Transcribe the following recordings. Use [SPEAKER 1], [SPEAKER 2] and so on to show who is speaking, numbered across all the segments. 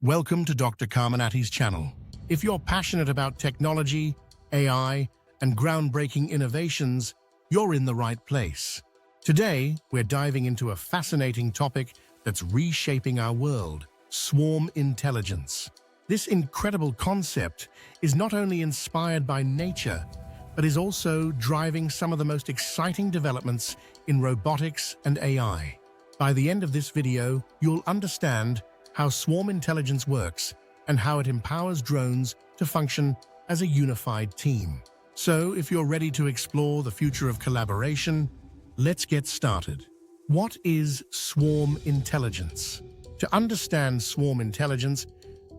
[SPEAKER 1] Welcome to Dr. Carmenatty's channel. If you're passionate about technology, AI, and groundbreaking innovations, you're in the right place. Today, we're diving into a fascinating topic that's reshaping our world: swarm intelligence. This incredible concept is not only inspired by nature, but is also driving some of the most exciting developments in robotics and AI. By the end of this video, you'll understand how swarm intelligence works and how it empowers drones to function as a unified team. So, if you're ready to explore the future of collaboration, let's get started. What is swarm intelligence? To understand swarm intelligence,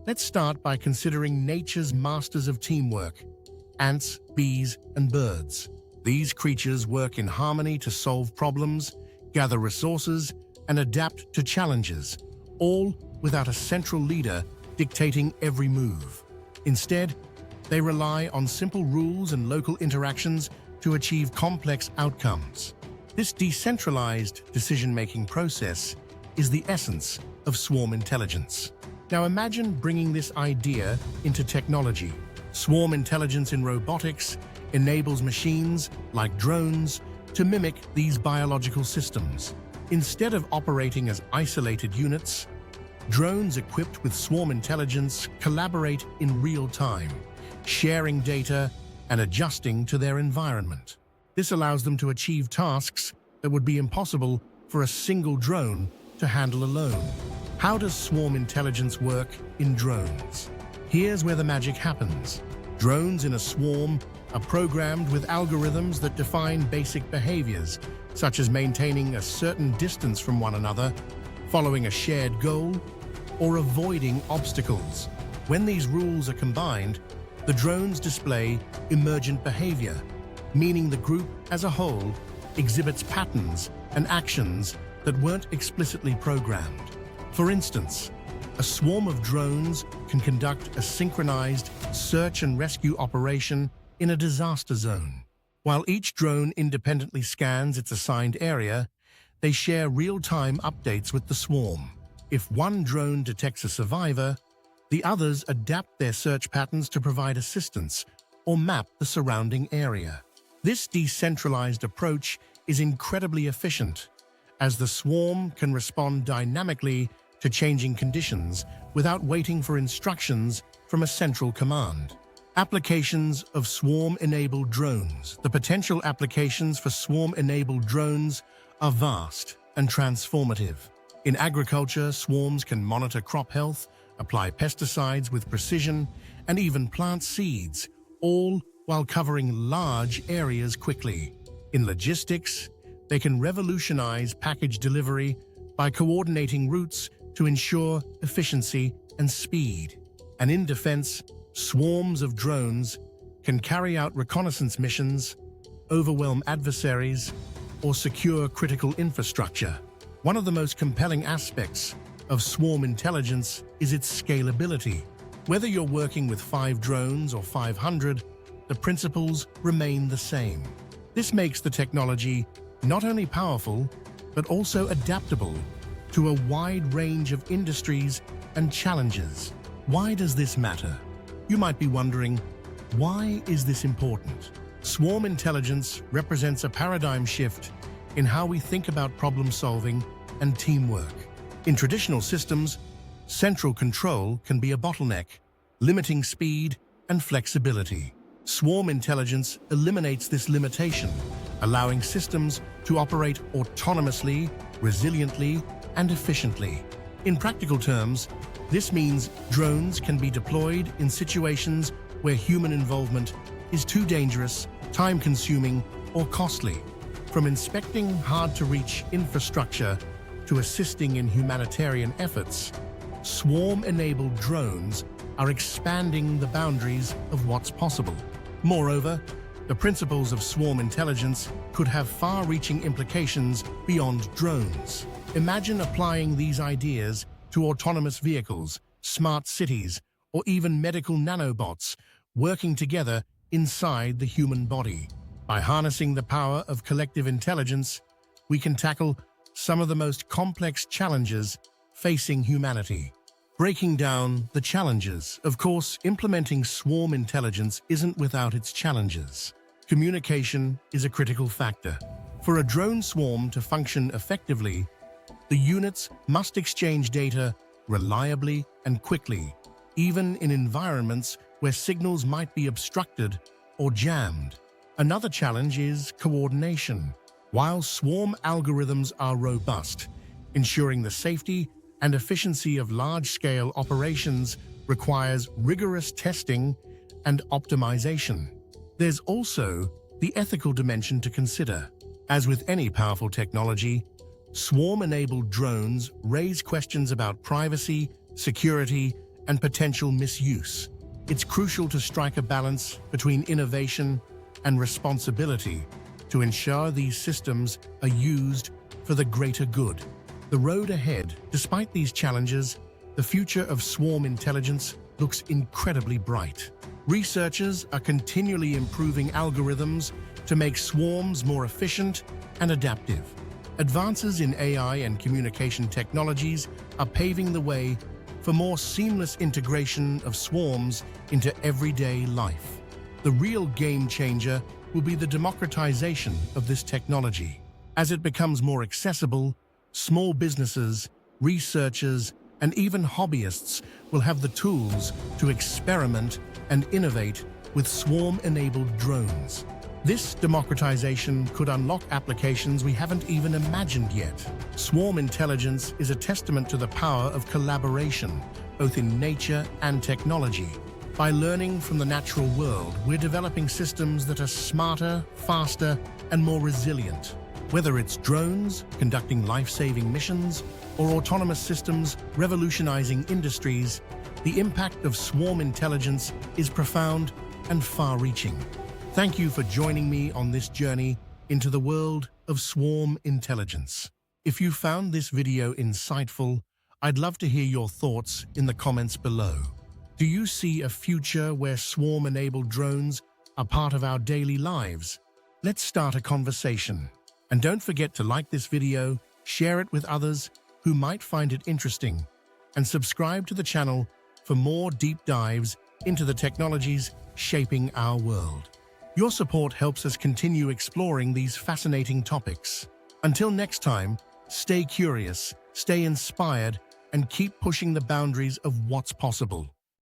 [SPEAKER 1] let's start by considering nature's masters of teamwork: ants, bees, and birds. These creatures work in harmony to solve problems, gather resources, and adapt to challenges, all without a central leader dictating every move. Instead, they rely on simple rules and local interactions to achieve complex outcomes. This decentralized decision-making process is the essence of swarm intelligence. Now imagine bringing this idea into technology. Swarm intelligence in robotics enables machines, like drones, to mimic these biological systems. Instead of operating as isolated units, drones equipped with swarm intelligence collaborate in real time, sharing data and adjusting to their environment. This allows them to achieve tasks that would be impossible for a single drone to handle alone. How does swarm intelligence work in drones? Here's where the magic happens. Drones in a swarm are programmed with algorithms that define basic behaviors, such as maintaining a certain distance from one another, following a shared goal, or avoiding obstacles. When these rules are combined, the drones display emergent behavior, meaning the group as a whole exhibits patterns and actions that weren't explicitly programmed. For instance, a swarm of drones can conduct a synchronized search and rescue operation in a disaster zone. While each drone independently scans its assigned area, they share real-time updates with the swarm. If one drone detects a survivor, the others adapt their search patterns to provide assistance or map the surrounding area. This decentralized approach is incredibly efficient, as the swarm can respond dynamically to changing conditions without waiting for instructions from a central command. Applications of swarm-enabled drones. The potential applications for swarm-enabled drones are vast and transformative. In agriculture, swarms can monitor crop health, apply pesticides with precision, and even plant seeds, all while covering large areas quickly. In logistics, they can revolutionize package delivery by coordinating routes to ensure efficiency and speed. And in defense, swarms of drones can carry out reconnaissance missions, overwhelm adversaries, or secure critical infrastructure. One of the most compelling aspects of swarm intelligence is its scalability. Whether you're working with 5 drones or 500, the principles remain the same. This makes the technology not only powerful, but also adaptable to a wide range of industries and challenges. Why does this matter? You might be wondering, why is this important? Swarm intelligence represents a paradigm shift in how we think about problem-solving and teamwork. In traditional systems, central control can be a bottleneck, limiting speed and flexibility. Swarm intelligence eliminates this limitation, allowing systems to operate autonomously, resiliently, and efficiently. In practical terms, this means drones can be deployed in situations where human involvement is too dangerous, time-consuming, or costly. From inspecting hard-to-reach infrastructure to assisting in humanitarian efforts, swarm-enabled drones are expanding the boundaries of what's possible. Moreover, the principles of swarm intelligence could have far-reaching implications beyond drones. Imagine applying these ideas to autonomous vehicles, smart cities, or even medical nanobots working together inside the human body. By harnessing the power of collective intelligence, we can tackle some of the most complex challenges facing humanity. Breaking down the challenges. Of course, implementing swarm intelligence isn't without its challenges. Communication is a critical factor. For a drone swarm to function effectively, the units must exchange data reliably and quickly, even in environments where signals might be obstructed or jammed. Another challenge is coordination. While swarm algorithms are robust, ensuring the safety and efficiency of large-scale operations requires rigorous testing and optimization. There's also the ethical dimension to consider. As with any powerful technology, swarm-enabled drones raise questions about privacy, security, and potential misuse. It's crucial to strike a balance between innovation and responsibility to ensure these systems are used for the greater good. The road ahead, despite these challenges, the future of swarm intelligence looks incredibly bright. Researchers are continually improving algorithms to make swarms more efficient and adaptive. Advances in AI and communication technologies are paving the way for more seamless integration of swarms into everyday life. The real game changer will be the democratization of this technology. As it becomes more accessible, small businesses, researchers, and even hobbyists will have the tools to experiment and innovate with swarm-enabled drones. This democratization could unlock applications we haven't even imagined yet. Swarm intelligence is a testament to the power of collaboration, both in nature and technology. By learning from the natural world, we're developing systems that are smarter, faster, and more resilient. Whether it's drones conducting life-saving missions or autonomous systems revolutionizing industries, the impact of swarm intelligence is profound and far-reaching. Thank you for joining me on this journey into the world of swarm intelligence. If you found this video insightful, I'd love to hear your thoughts in the comments below. Do you see a future where swarm-enabled drones are part of our daily lives? Let's start a conversation. And don't forget to like this video, share it with others who might find it interesting, and subscribe to the channel for more deep dives into the technologies shaping our world. Your support helps us continue exploring these fascinating topics. Until next time, stay curious, stay inspired, and keep pushing the boundaries of what's possible.